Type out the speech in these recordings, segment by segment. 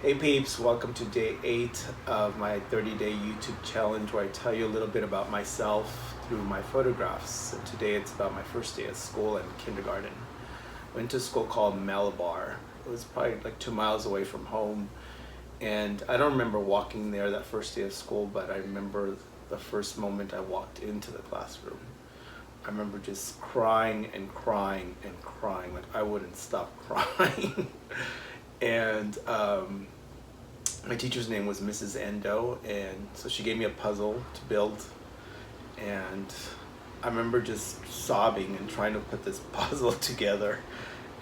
Hey peeps, welcome to day 8 of my 30-day YouTube challenge where I tell you a little bit about myself through my photographs. And today it's about my first day at school in kindergarten. Went to a school called Malabar. It was probably like 2 miles away from home. And I don't remember walking there that first day of school, but I remember the first moment I walked into the classroom. I remember just crying and crying and crying, like I wouldn't stop crying. And my teacher's name was Mrs. Endo, and so she gave me a puzzle to build, and I remember just sobbing and trying to put this puzzle together,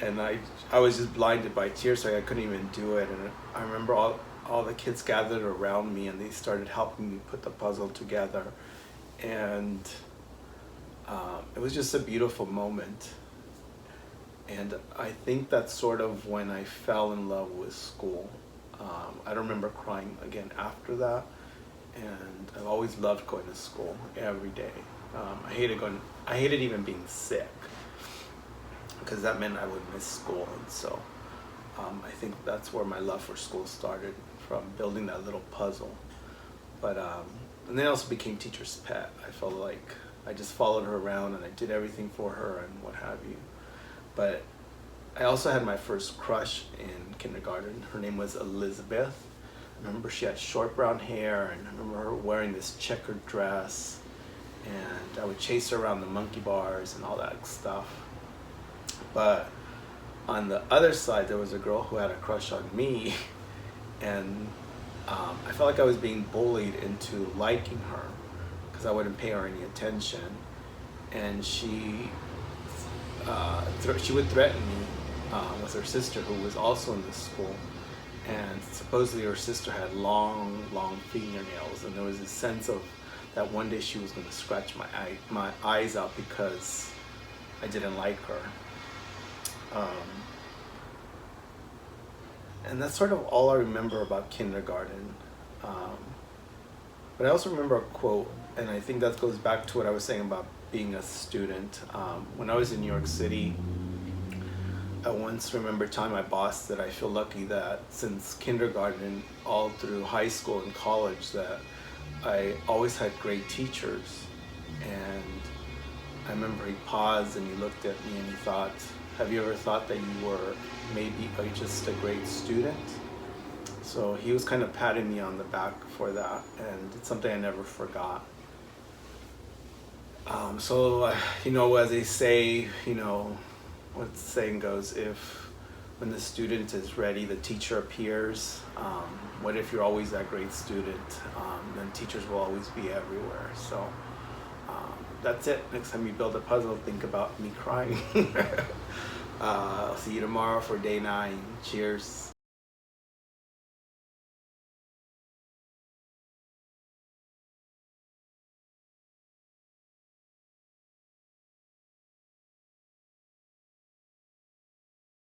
and I was just blinded by tears, so I couldn't even do it. And I remember all the kids gathered around me and they started helping me put the puzzle together, and it was just a beautiful moment. And I think that's sort of when I fell in love with school. I don't remember crying again after that, and I've always loved going to school every day. I hated even being sick, because that meant I would miss school. And so I think that's where my love for school started, from building that little puzzle. But and then I also became teacher's pet. I felt like I just followed her around and I did everything for her and what have you. But I also had my first crush in kindergarten. Her name was Elizabeth. I remember she had short brown hair, and I remember her wearing this checkered dress, and I would chase her around the monkey bars and all that stuff. But on the other side, there was a girl who had a crush on me, and I felt like I was being bullied into liking her because I wouldn't pay her any attention. And she would threaten me with her sister, who was also in this school, and supposedly her sister had long fingernails, and there was a sense of that one day she was going to scratch my eyes out because I didn't like her. And that's sort of all I remember about kindergarten. But I also remember a quote, and I think that goes back to what I was saying about being a student. When I was in New York City, I once remember telling my boss that I feel lucky that since kindergarten all through high school and college that I always had great teachers. And I remember he paused and he looked at me and he thought, have you ever thought that you were maybe just a great student? So he was kind of patting me on the back for that, and it's something I never forgot. As they say, what the saying goes, when the student is ready, the teacher appears. What if you're always that great student? Then teachers will always be everywhere. So that's it. Next time you build a puzzle, think about me crying. I'll see you tomorrow for day 9. Cheers.